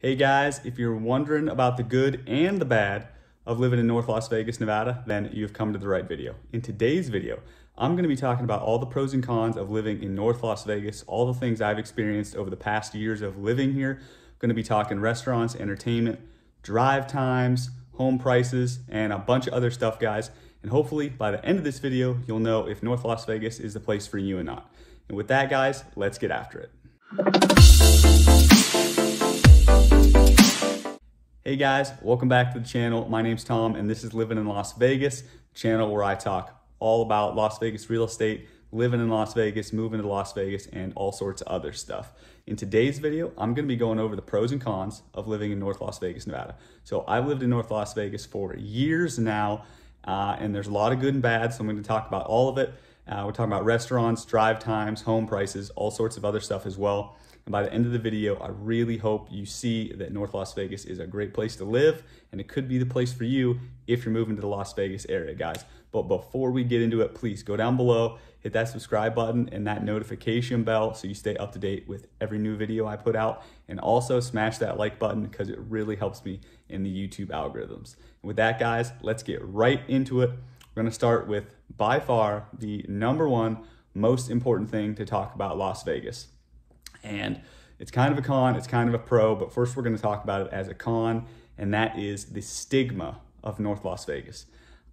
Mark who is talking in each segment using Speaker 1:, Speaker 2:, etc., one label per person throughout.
Speaker 1: Hey guys, if you're wondering about the good and the bad of living in North Las Vegas, Nevada, then you've come to the right video. In today's video, I'm going to be talking about all the pros and cons of living in North Las Vegas, all the things I've experienced over the past years of living here. I'm going to be talking restaurants, entertainment, drive times, home prices, and a bunch of other stuff, guys. And hopefully by the end of this video, you'll know if North Las Vegas is the place for you or not. And with that, guys, let's get after it. Hey guys, welcome back to the channel. My name's Tom and this is Living in Las Vegas, channel where I talk all about Las Vegas real estate, living in Las Vegas, moving to Las Vegas, and all sorts of other stuff. In today's video, I'm gonna be going over the pros and cons of living in North Las Vegas, Nevada. So I've lived in North Las Vegas for years now, and there's a lot of good and bad, so I'm gonna talk about all of it. We're talking about restaurants, drive times, home prices, all sorts of other stuff as well. And by the end of the video, I really hope you see that North Las Vegas is a great place to live, and it could be the place for you if you're moving to the Las Vegas area, guys. But before we get into it, please go down below, hit that subscribe button and that notification bell so you stay up to date with every new video I put out. And also smash that like button because it really helps me in the YouTube algorithms. And with that, guys, let's get right into it. We're gonna start with, by far, the #1 most important thing to talk about Las Vegas. And it's kind of a con, it's kind of a pro, but first we're gonna talk about it as a con, and that is the stigma of North Las Vegas.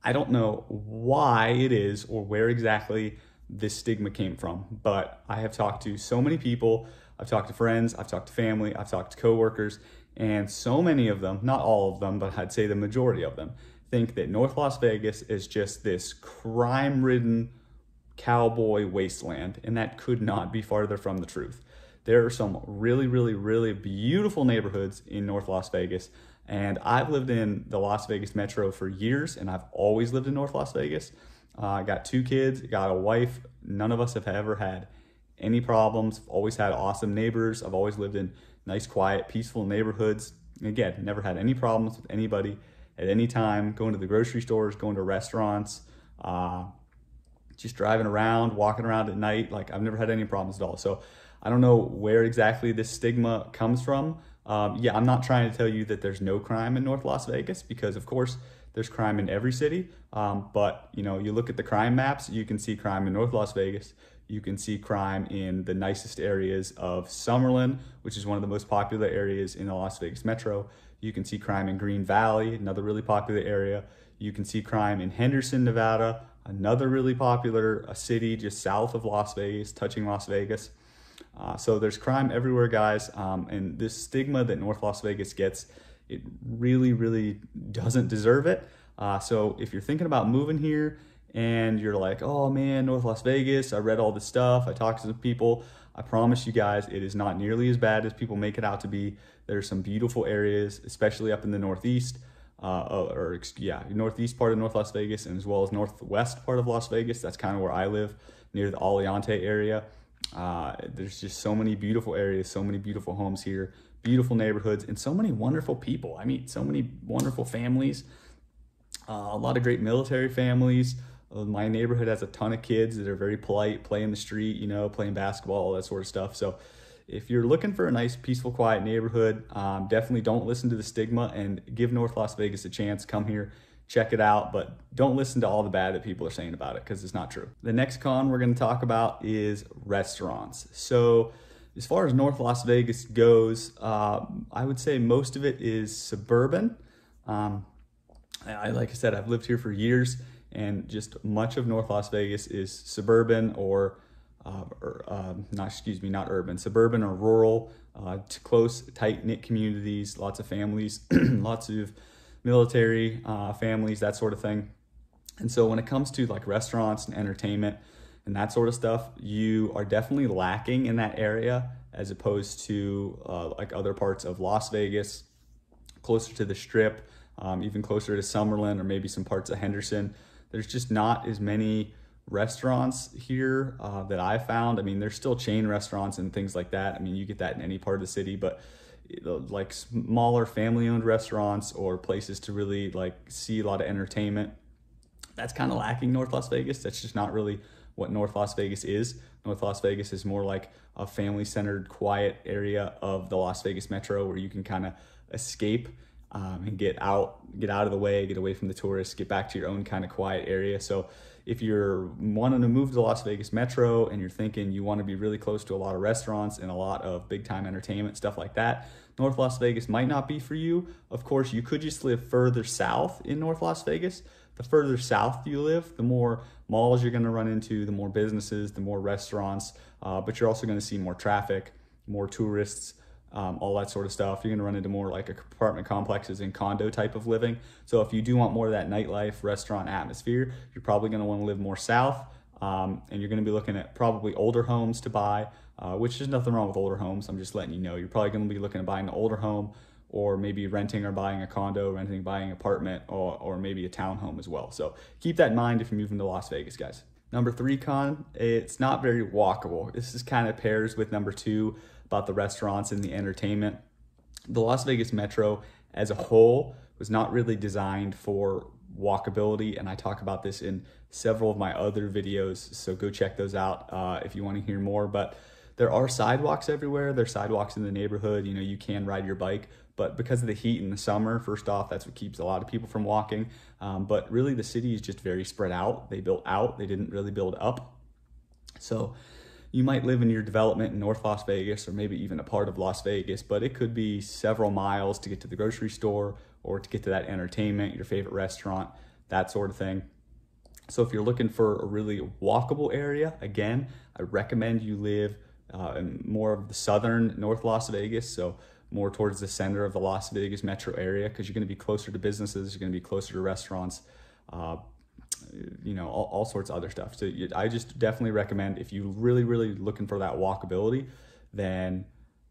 Speaker 1: I don't know why it is or where exactly this stigma came from, but I have talked to so many people, I've talked to friends, I've talked to family, I've talked to coworkers, and so many of them, not all of them, but I'd say the majority of them, think that North Las Vegas is just this crime-ridden cowboy wasteland, and that could not be farther from the truth. There are some really, really, really beautiful neighborhoods in North Las Vegas, and I've lived in the Las Vegas metro for years, and I've always lived in North Las Vegas. I got 2 kids, got a wife. None of us have ever had any problems. Always had awesome neighbors. I've always lived in nice, quiet, peaceful neighborhoods. And again, never had any problems with anybody at any time, going to the grocery stores, going to restaurants, just driving around, walking around at night. Like, I've never had any problems at all. So I don't know where exactly this stigma comes from. Yeah, I'm not trying to tell you that there's no crime in North Las Vegas, because of course there's crime in every city. But you know, you look at the crime maps, you can see crime in North Las Vegas. You can see crime in the nicest areas of Summerlin, which is one of the most popular areas in the Las Vegas metro. You can see crime in Green Valley, another really popular area. You can see crime in Henderson, Nevada, another really popular city just south of Las Vegas, touching Las Vegas. So there's crime everywhere, guys, and this stigma that North Las Vegas gets, it really, really doesn't deserve it. So if you're thinking about moving here and you're like, oh man, North Las Vegas, I read all this stuff, I talked to some people, I promise you guys, it is not nearly as bad as people make it out to be. There's some beautiful areas, especially up in the northeast, northeast part of North Las Vegas, and as well as northwest part of Las Vegas. That's kind of where I live, near the Aliante area. There's just so many beautiful areas, so many beautiful homes here, beautiful neighborhoods, and so many wonderful people. I meet so many wonderful families, a lot of great military families. My neighborhood has a ton of kids that are very polite, play in the street, you know, playing basketball, all that sort of stuff. So if you're looking for a nice, peaceful, quiet neighborhood, definitely don't listen to the stigma and give North Las Vegas a chance. Come here, check it out, but don't listen to all the bad that people are saying about it, because it's not true. The next con we're going to talk about is restaurants. So as far as North Las Vegas goes, I would say most of it is suburban. Like I said, I've lived here for years, and just much of North Las Vegas is suburban or not urban, suburban or rural, close, tight-knit communities, lots of families, lots of military families, that sort of thing. And so when it comes to like restaurants and entertainment and that sort of stuff, you are definitely lacking in that area as opposed to like other parts of Las Vegas, closer to the Strip, even closer to Summerlin or maybe some parts of Henderson. There's just not as many restaurants here that I found. I mean, there's still chain restaurants and things like that. I mean, you get that in any part of the city, but like smaller family-owned restaurants or places to really like see a lot of entertainment, that's kind of lacking North Las Vegas. That's just not really what North Las Vegas is. North Las Vegas is more like a family-centered, quiet area of the Las Vegas metro where you can kind of escape and get out of the way, get away from the tourists, get back to your own kind of quiet area. So if you're wanting to move to the Las Vegas metro and you're thinking you want to be really close to a lot of restaurants and a lot of big time entertainment, stuff like that, North Las Vegas might not be for you. Of course, you could just live further south in North Las Vegas. The further south you live, the more malls you're going to run into, the more businesses, the more restaurants, but you're also going to see more traffic, more tourists, all that sort of stuff. You're going to run into more like apartment complexes and condo type of living. So if you do want more of that nightlife, restaurant atmosphere, you're probably going to want to live more south, and you're going to be looking at probably older homes to buy, which there's nothing wrong with older homes. I'm just letting you know. You're probably going to be looking at buying an older home, or maybe renting or buying a condo, buying an apartment, or maybe a townhome as well. So keep that in mind if you're moving to Las Vegas, guys. Number 3 con, it's not very walkable. This is kind of pairs with number 2 about the restaurants and the entertainment. The Las Vegas metro as a whole was not really designed for walkability, and I talk about this in several of my other videos, so go check those out if you want to hear more. But there are sidewalks everywhere. There's sidewalks in the neighborhood. You know, you can ride your bike, but because of the heat in the summer, first off, that's what keeps a lot of people from walking. But really the city is just very spread out. They built out, they didn't really build up. So you might live in your development in North Las Vegas, or maybe even a part of Las Vegas, but it could be several miles to get to the grocery store or to get to that entertainment, your favorite restaurant, that sort of thing. So if you're looking for a really walkable area, again, I recommend you live in more of the southern North Las Vegas, so more towards the center of the Las Vegas metro area, because you're going to be closer to businesses, you're going to be closer to restaurants, you know, all sorts of other stuff. So I just definitely recommend, if you really looking for that walkability, then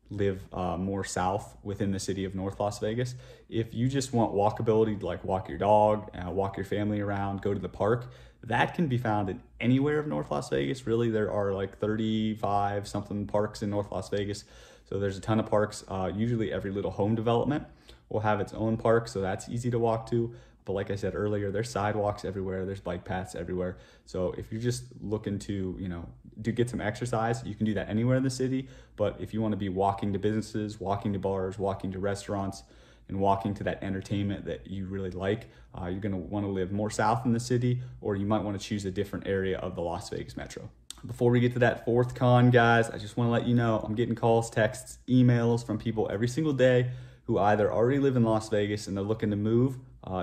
Speaker 1: live more south within the city of North Las Vegas. If you just want walkability, like walk your dog, walk your family around, go to the park, that can be found in anywhere of North Las Vegas. Really, there are like 35 something parks in North Las Vegas. So there's a ton of parks. Usually every little home development will have its own park, so that's easy to walk to. But like I said earlier, there's sidewalks everywhere, there's bike paths everywhere. So if you're just looking to, you know, get some exercise, you can do that anywhere in the city. But if you want to be walking to businesses, walking to bars, walking to restaurants, and walking to that entertainment that you really like, you're going to want to live more south in the city, or you might want to choose a different area of the Las Vegas metro. Before we get to that 4th con, guys, I just want to let you know I'm getting calls, texts, emails from people every single day who either already live in Las Vegas and they're looking to move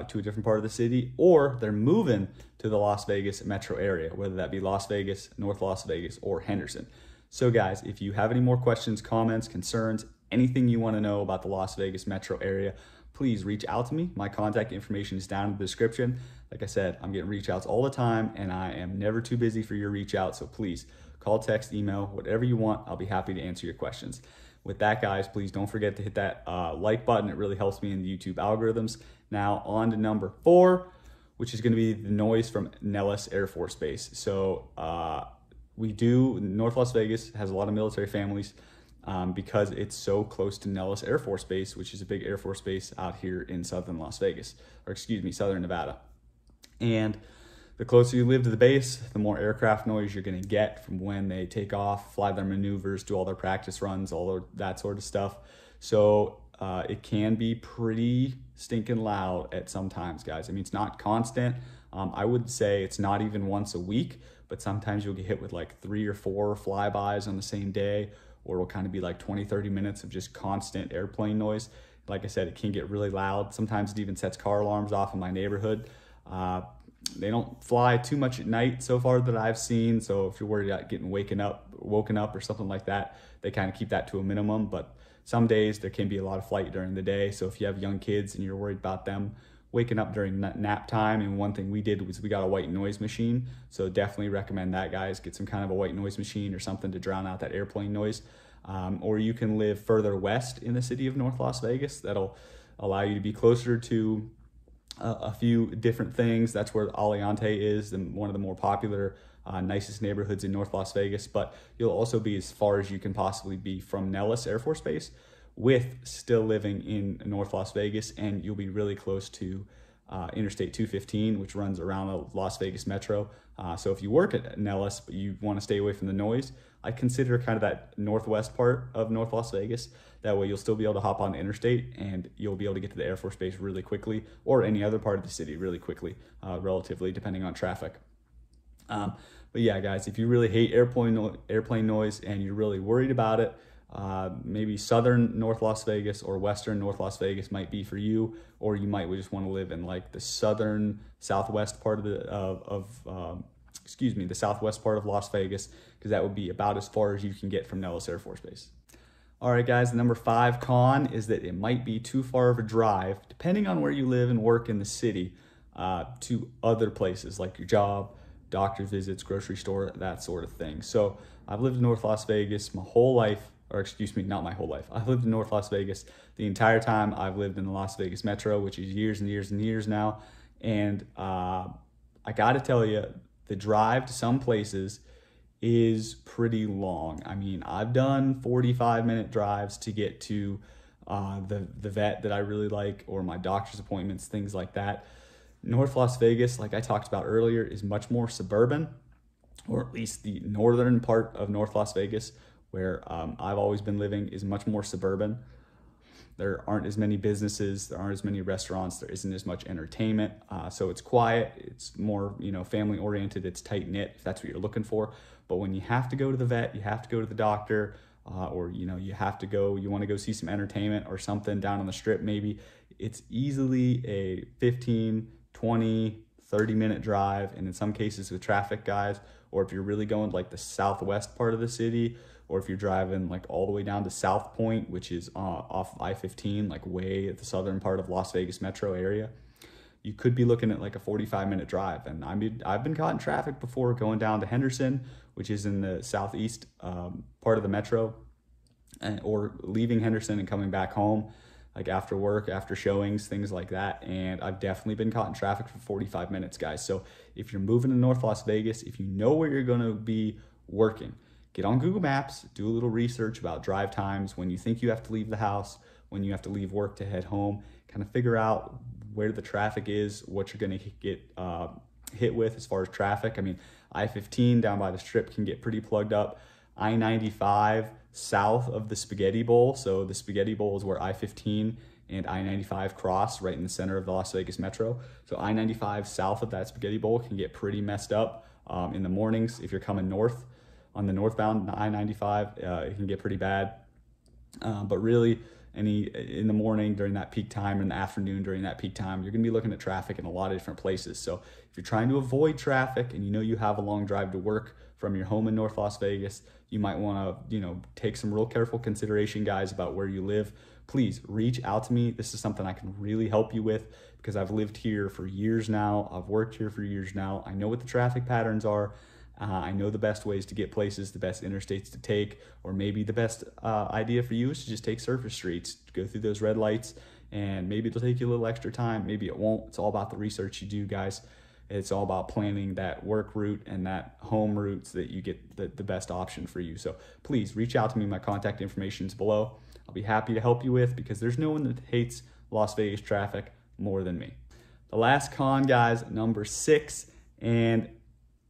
Speaker 1: to a different part of the city, or they're moving to the Las Vegas metro area, whether that be Las Vegas, North Las Vegas, or Henderson. So guys, if you have any more questions, comments, concerns, anything you want to know about the Las Vegas metro area, please reach out to me. My contact information is down in the description. Like I said, I'm getting reach outs all the time, and I am never too busy for your reach out. So please call, text, email, whatever you want. I'll be happy to answer your questions. With that, guys, please don't forget to hit that like button. It really helps me in the YouTube algorithms. Now on to number 4, which is going to be the noise from Nellis Air Force Base. So North Las Vegas has a lot of military families because it's so close to Nellis Air Force Base, which is a big Air Force base out here in southern Las Vegas, or excuse me, southern Nevada. And the closer you live to the base, the more aircraft noise you're going to get from when they take off, fly their maneuvers, do all their practice runs, all of that sort of stuff. So it can be pretty stinking loud at some times, guys. I mean, it's not constant. I would say it's not even once a week, but sometimes you'll get hit with like 3 or 4 flybys on the same day, or it'll kind of be like 20-30 minutes of just constant airplane noise. Like I said, it can get really loud. Sometimes it even sets car alarms off in my neighborhood. They don't fly too much at night so far that I've seen. So if you're worried about getting woken up or something like that, they kind of keep that to a minimum. But some days there can be a lot of flight during the day. So if you have young kids and you're worried about them waking up during nap time, and one thing we did was we got a white noise machine. So definitely recommend that, guys. Get some kind of a white noise machine or something to drown out that airplane noise. Or you can live further west in the city of North Las Vegas. That'll allow you to be closer to a few different things. That's where Aliante is, one of the more popular, nicest neighborhoods in North Las Vegas. But you'll also be as far as you can possibly be from Nellis Air Force Base, with still living in North Las Vegas, and you'll be really close to Interstate 215, which runs around the Las Vegas metro. So if you work at Nellis, but you want to stay away from the noise, I consider kind of that northwest part of North Las Vegas. That way you'll still be able to hop on the interstate and you'll be able to get to the Air Force Base really quickly, or any other part of the city really quickly, relatively, depending on traffic. But yeah, guys, if you really hate airplane noise and you're really worried about it, maybe southern North Las Vegas or western North Las Vegas might be for you, or you might just want to live in like the southern southwest part of the southwest part of Las Vegas, because that would be about as far as you can get from Nellis Air Force Base. All right, guys, the number 5 con is that it might be too far of a drive, depending on where you live and work in the city, to other places like your job, doctor visits, grocery store, that sort of thing. So I've lived in North Las Vegas my whole life, or excuse me, not my whole life. I've lived in North Las Vegas the entire time I've lived in the Las Vegas metro, which is years and years and years now. And I gotta tell you, the drive to some places is pretty long. I mean, I've done 45-minute drives to get to the vet that I really like, or my doctor's appointments, things like that. North Las Vegas, like I talked about earlier, is much more suburban, or at least the northern part of North Las Vegas, where I've always been living, is much more suburban. There aren't as many businesses, there aren't as many restaurants, there isn't as much entertainment. So it's quiet, it's more, family oriented, it's tight knit, if that's what you're looking for. But when you have to go to the vet, you have to go to the doctor, or you want to go see some entertainment or something down on the strip maybe, it's easily a 15, 20, 30-minute drive. And in some cases with traffic, guys, or if you're really going like the southwest part of the city, or if you're driving like all the way down to South Point, which is off I-15, like way at the southern part of Las Vegas metro area, you could be looking at like a 45-minute drive. And I've been caught in traffic before going down to Henderson, which is in the southeast part of the metro, or leaving Henderson and coming back home, like after work, after showings, things like that. And I've definitely been caught in traffic for 45 minutes, guys. So if you're moving to North Las Vegas, if you know where you're gonna be working, get on Google Maps, do a little research about drive times, when you think you have to leave the house, when you have to leave work to head home, kind of figure out where the traffic is, what you're gonna get hit with as far as traffic. I mean, I-15 down by the strip can get pretty plugged up. I-95 south of the Spaghetti Bowl, so the Spaghetti Bowl is where I-15 and I-95 cross, right in the center of the Las Vegas metro. So I-95 south of that Spaghetti Bowl can get pretty messed up in the mornings. If you're coming north on the northbound I-95, it can get pretty bad. But really, in the morning during that peak time, in the afternoon during that peak time, you're gonna be looking at traffic in a lot of different places. So if you're trying to avoid traffic and you know you have a long drive to work from your home in North Las Vegas, you might wanna, take some real careful consideration, guys, about where you live. Please reach out to me. This is something I can really help you with, because I've lived here for years now. I've worked here for years now. I know what the traffic patterns are. I know the best ways to get places, the best interstates to take, or maybe the best idea for you is to just take surface streets, go through those red lights, and maybe it'll take you a little extra time. Maybe it won't. It's all about the research you do, guys. It's all about planning that work route and that home route so that you get the best option for you. So please reach out to me. My contact information is below. I'll be happy to help you with, because there's no one that hates Las Vegas traffic more than me. The last con, guys, number 6, and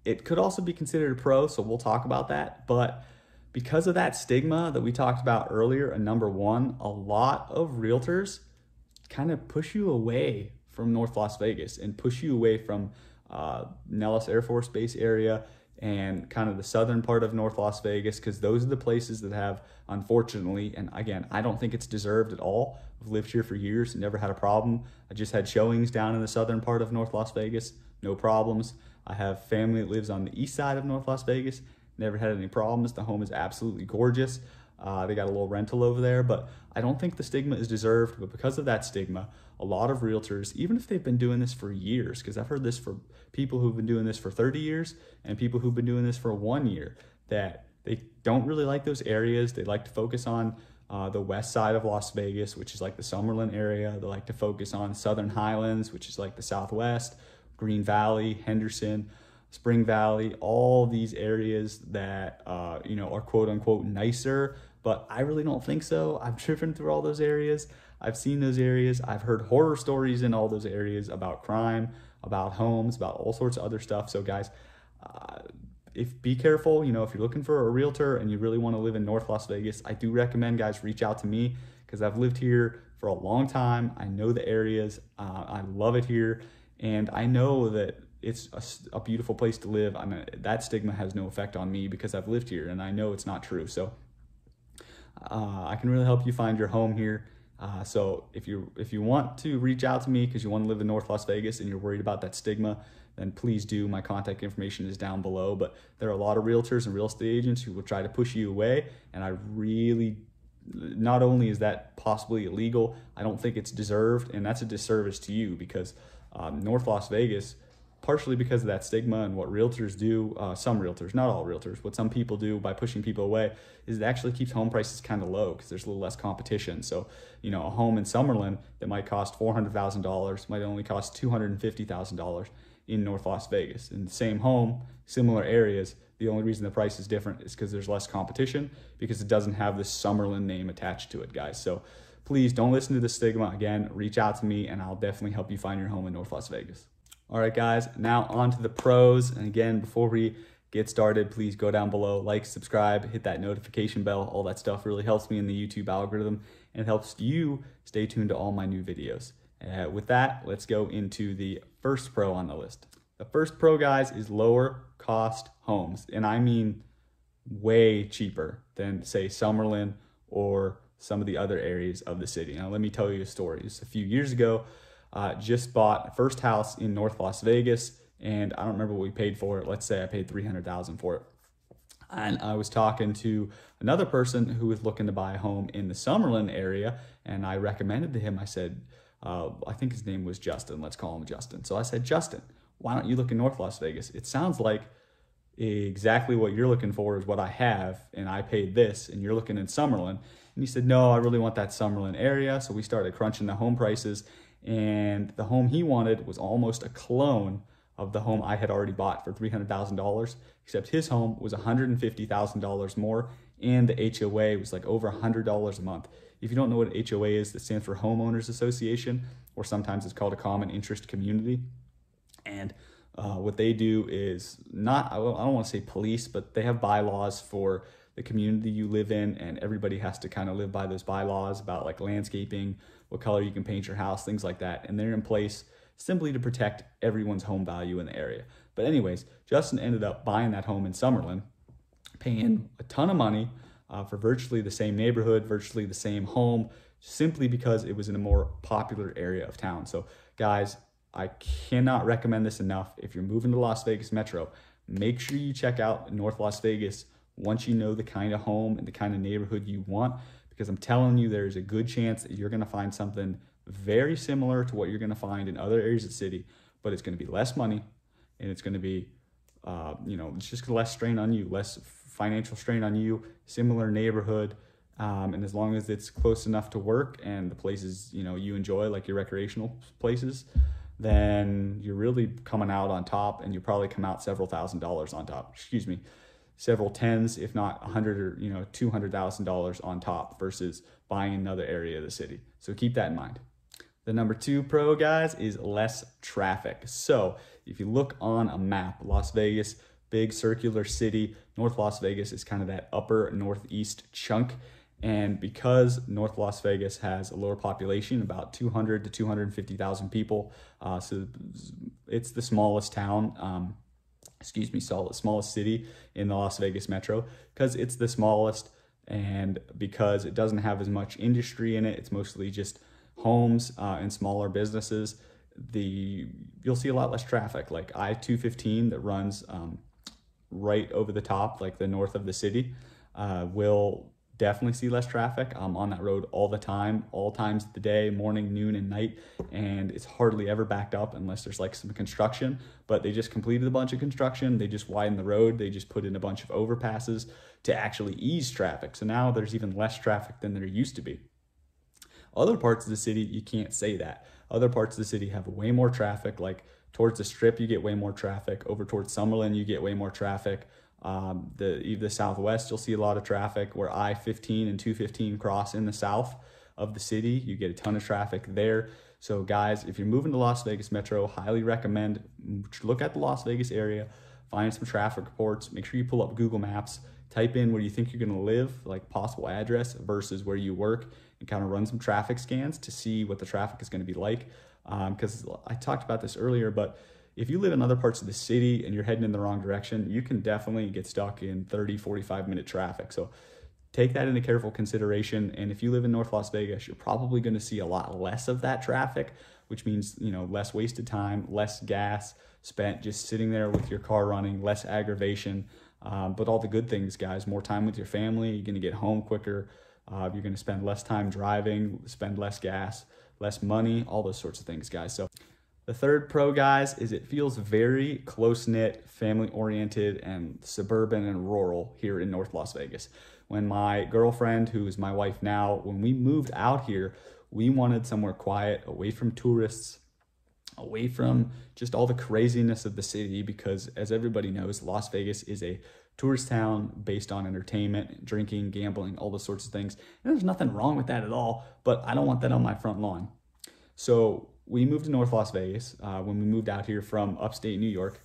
Speaker 1: it could also be considered a pro, so we'll talk about that. But because of that stigma that we talked about earlier, and number 1, a lot of realtors kind of push you away from North Las Vegas and push you away from Nellis Air Force Base area and kind of the southern part of North Las Vegas, because those are the places that have, unfortunately, and again, I don't think it's deserved at all. I've lived here for years, never had a problem. I just had showings down in the southern part of North Las Vegas, no problems. I have family that lives on the east side of North Las Vegas, never had any problems. The home is absolutely gorgeous. They got a little rental over there, but I don't think the stigma is deserved. But because of that stigma, a lot of realtors, even if they've been doing this for years, because I've heard this for people who've been doing this for 30 years and people who've been doing this for 1 year, that they don't really like those areas. They like to focus on the west side of Las Vegas, which is like the Summerlin area. They like to focus on Southern Highlands, which is like the Southwest, Green Valley, Henderson, Spring Valley, all these areas that, are quote unquote nicer, but I really don't think so. I've driven through all those areas. I've seen those areas. I've heard horror stories in all those areas about crime, about homes, about all sorts of other stuff. So guys, be careful, you know, if you're looking for a realtor and you really want to live in North Las Vegas, I do recommend guys reach out to me because I've lived here for a long time. I know the areas. I love it here. And I know that it's a beautiful place to live. I mean, that stigma has no effect on me because I've lived here and I know it's not true. So I can really help you find your home here. So if you want to reach out to me because you want to live in North Las Vegas and you're worried about that stigma, then please do. My contact information is down below. But there are a lot of realtors and real estate agents who will try to push you away. And I really, not only is that possibly illegal, I don't think it's deserved. And that's a disservice to you because North Las Vegas, partially because of that stigma and what realtors do, some realtors, not all realtors, what some people do by pushing people away is it actually keeps home prices kind of low because there's a little less competition. So, you know, a home in Summerlin that might cost $400,000 might only cost $250,000 in North Las Vegas. In the same home, similar areas, the only reason the price is different is because there's less competition because it doesn't have this Summerlin name attached to it, guys. So please don't listen to the stigma. Again, reach out to me and I'll definitely help you find your home in North Las Vegas. All right, guys, now on to the pros. And again, before we get started, please go down below, like, subscribe, hit that notification bell. All that stuff really helps me in the YouTube algorithm and helps you stay tuned to all my new videos. With that, let's go into the first pro on the list. The first pro, guys, is lower cost homes. And I mean way cheaper than, say, Summerlin or some of the other areas of the city. Now, let me tell you a story. Just a few years ago, just bought first house in North Las Vegas, and I don't remember what we paid for it. Let's say I paid $300,000 for it. And I was talking to another person who was looking to buy a home in the Summerlin area, and I recommended to him, I said, I think his name was Justin. Let's call him Justin. So I said, Justin, why don't you look in North Las Vegas? It sounds like exactly what you're looking for is what I have, and I paid this, and you're looking in Summerlin. And he said, no, I really want that Summerlin area. So we started crunching the home prices, and the home he wanted was almost a clone of the home I had already bought for $300,000, except his home was $150,000 more, and the HOA was like over $100 a month. If you don't know what HOA is, that stands for Homeowners Association, or sometimes it's called a Common Interest Community. And what they do is not, I don't want to say police, but they have bylaws for the community you live in, and everybody has to kind of live by those bylaws about like landscaping, what color you can paint your house, things like that. And they're in place simply to protect everyone's home value in the area. But anyways, Justin ended up buying that home in Summerlin, paying a ton of money for virtually the same neighborhood, virtually the same home, simply because it was in a more popular area of town. So guys, I cannot recommend this enough. If you're moving to Las Vegas Metro, make sure you check out North Las Vegas once you know the kind of home and the kind of neighborhood you want, because I'm telling you, there's a good chance that you're going to find something very similar to what you're going to find in other areas of the city, but it's going to be less money, and it's going to be, it's just less strain on you, less financial strain on you, similar neighborhood. And as long as it's close enough to work and the places, you enjoy, like your recreational places, then you're really coming out on top, and you probably come out several $1,000s on top, several tens, if not $100 or $200,000 on top versus buying another area of the city. So keep that in mind. The number 2 pro, guys, is less traffic. So if you look on a map, Las Vegas, big circular city, North Las Vegas is kind of that upper northeast chunk. And because North Las Vegas has a lower population, about 200 to 250,000 people, so it's the smallest town, smallest city in the Las Vegas Metro, because it's the smallest, and because it doesn't have as much industry in it, it's mostly just homes and smaller businesses. You'll see a lot less traffic, like I-215 that runs right over the top, like the north of the city, will definitely see less traffic. I'm on that road all the time, all times of the day, morning, noon, and night, and it's hardly ever backed up unless there's like some construction. But they just completed a bunch of construction, they just widened the road, they just put in a bunch of overpasses to actually ease traffic. So now there's even less traffic than there used to be. Other parts of the city, you can't say that. Other parts of the city have way more traffic, like towards the Strip, you get way more traffic. Over towards Summerlin, you get way more traffic. The Southwest, you'll see a lot of traffic where I-15 and 215 cross in the south. of the city. You get a ton of traffic there. So guys, if you're moving to Las Vegas Metro, highly recommend look at the Las Vegas area, find some traffic reports, make sure you pull up Google Maps, type in where you think you're gonna live, like possible address versus where you work, and kind of run some traffic scans to see what the traffic is gonna be like. Because I talked about this earlier, but if you live in other parts of the city and you're heading in the wrong direction, you can definitely get stuck in 30, 45-minute traffic. So take that into careful consideration. And if you live in North Las Vegas, you're probably going to see a lot less of that traffic, which means, less wasted time, less gas spent just sitting there with your car running, less aggravation. But all the good things, guys, more time with your family, you're going to get home quicker. You're going to spend less time driving, spend less gas, less money, all those sorts of things, guys. So the third pro, guys, is it feels very close-knit, family-oriented, and suburban and rural here in North Las Vegas. When my girlfriend, who is my wife now, when we moved out here, we wanted somewhere quiet, away from tourists, away from just all the craziness of the city, because as everybody knows, Las Vegas is a tourist town based on entertainment, drinking, gambling, all those sorts of things. And there's nothing wrong with that at all, but I don't want that on my front lawn. So we moved to North Las Vegas when we moved out here from upstate New York,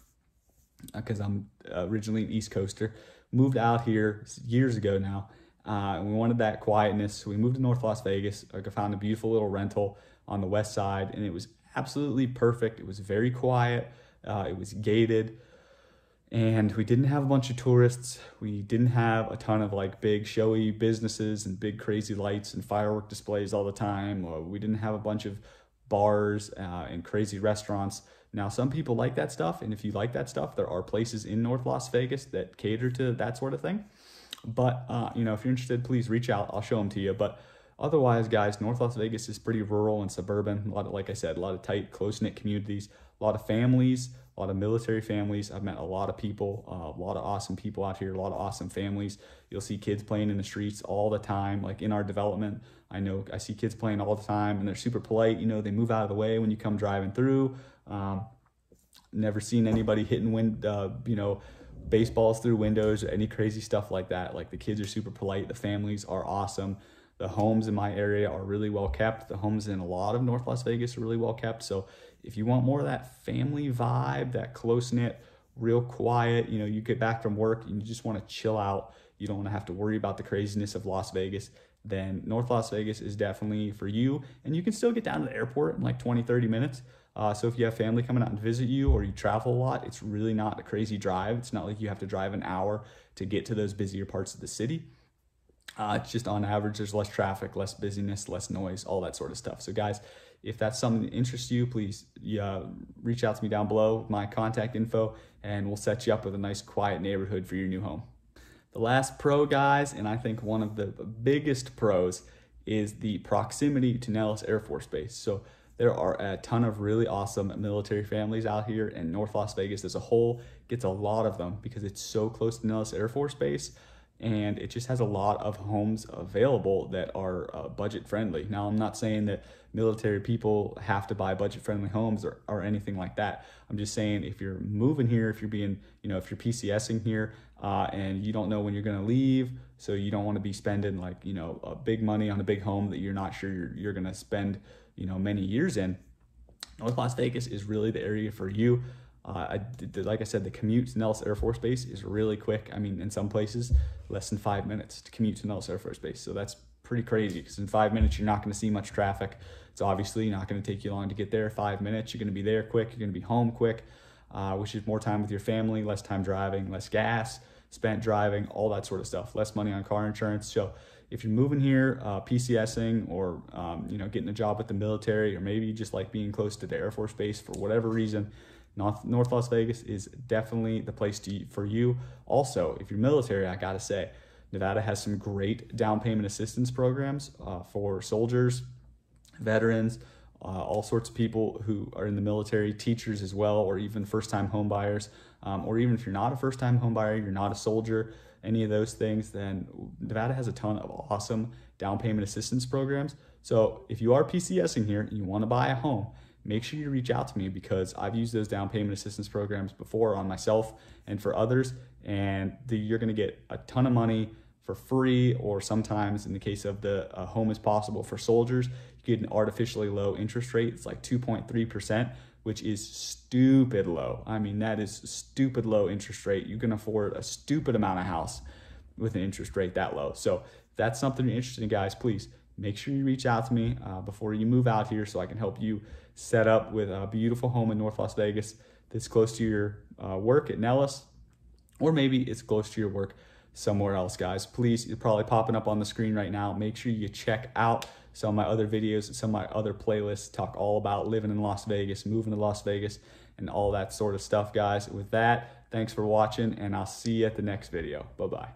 Speaker 1: because I'm originally an East Coaster. Moved out here years ago now, and we wanted that quietness. So we moved to North Las Vegas. I found a beautiful little rental on the west side, and it was absolutely perfect. It was very quiet. It was gated, and we didn't have a bunch of tourists. We didn't have a ton of like big showy businesses and big crazy lights and firework displays all the time. Or we didn't have a bunch of bars and crazy restaurants. Now, some people like that stuff, and if you like that stuff, there are places in North Las Vegas that cater to that sort of thing. But, if you're interested, please reach out. I'll show them to you. But otherwise, guys, North Las Vegas is pretty rural and suburban. Like I said, a lot of tight, close-knit communities, a lot of families, a lot of military families. I've met a lot of people, a lot of awesome people out here, a lot of awesome families. You'll see kids playing in the streets all the time, like in our development. I see kids playing all the time, and they're super polite. They move out of the way when you come driving through. Never seen anybody hitting baseballs through windows or any crazy stuff like that. Like, the kids are super polite. The families are awesome. The homes in my area are really well kept. The homes in a lot of North Las Vegas are really well kept. So if you want more of that family vibe, that close-knit, real quiet, you get back from work and you just want to chill out, you don't want to have to worry about the craziness of Las Vegas, then North Las Vegas is definitely for you. And you can still get down to the airport in like 20, 30 minutes. So if you have family coming out and visit you, or you travel a lot, it's really not a crazy drive. It's not like you have to drive an hour to get to those busier parts of the city. It's just on average, there's less traffic, less busyness, less noise, all that sort of stuff. So guys, if that's something that interests you, please reach out to me down below with my contact info, and we'll set you up with a nice quiet neighborhood for your new home. The last pro, guys, and I think one of the biggest pros, is the proximity to Nellis Air Force Base. So there are a ton of really awesome military families out here, and North Las Vegas as a whole gets a lot of them because it's so close to Nellis Air Force Base, and it just has a lot of homes available that are budget friendly. Now, I'm not saying that military people have to buy budget friendly homes or anything like that. I'm just saying, if you're moving here, if you're being, if you're PCSing here and you don't know when you're going to leave, so you don't want to be spending like, a big money on a big home that you're not sure you're going to spend, many years in, North Las Vegas is really the area for you. Like I said, the commute to Nellis Air Force Base is really quick. I mean, in some places, less than 5 minutes to commute to Nellis Air Force Base. So that's pretty crazy, because in 5 minutes, you're not going to see much traffic. It's obviously not going to take you long to get there. 5 minutes, you're going to be there quick. You're going to be home quick, which is more time with your family, less time driving, less gas spent driving, all that sort of stuff, less money on car insurance. So if you're moving here, PCSing, or getting a job with the military, or maybe just like being close to the Air Force Base for whatever reason, North Las Vegas is definitely the place for you. Also, if you're military, I gotta say, Nevada has some great down payment assistance programs for soldiers, veterans, all sorts of people who are in the military, teachers as well, or even first-time home buyers, or even if you're not a first-time home buyer, you're not a soldier, any of those things, then Nevada has a ton of awesome down payment assistance programs. So if you are PCSing here and you want to buy a home, make sure you reach out to me, because I've used those down payment assistance programs before on myself and for others, and you're going to get a ton of money for free, or sometimes in the case of the Home is Possible for Soldiers, you get an artificially low interest rate. It's like 2.3%, which is stupid low. I mean, that is stupid low interest rate. You can afford a stupid amount of house with an interest rate that low. So if that's something you're interested in, guys, please make sure you reach out to me before you move out here so I can help you set up with a beautiful home in North Las Vegas that's close to your work at Nellis, or maybe it's close to your work somewhere else, guys. Please, you're probably popping up on the screen right now. Make sure you check out some of my other videos and some of my other playlists. Talk all about living in Las Vegas, moving to Las Vegas, and all that sort of stuff, guys. With that, thanks for watching, and I'll see you at the next video. Bye-bye.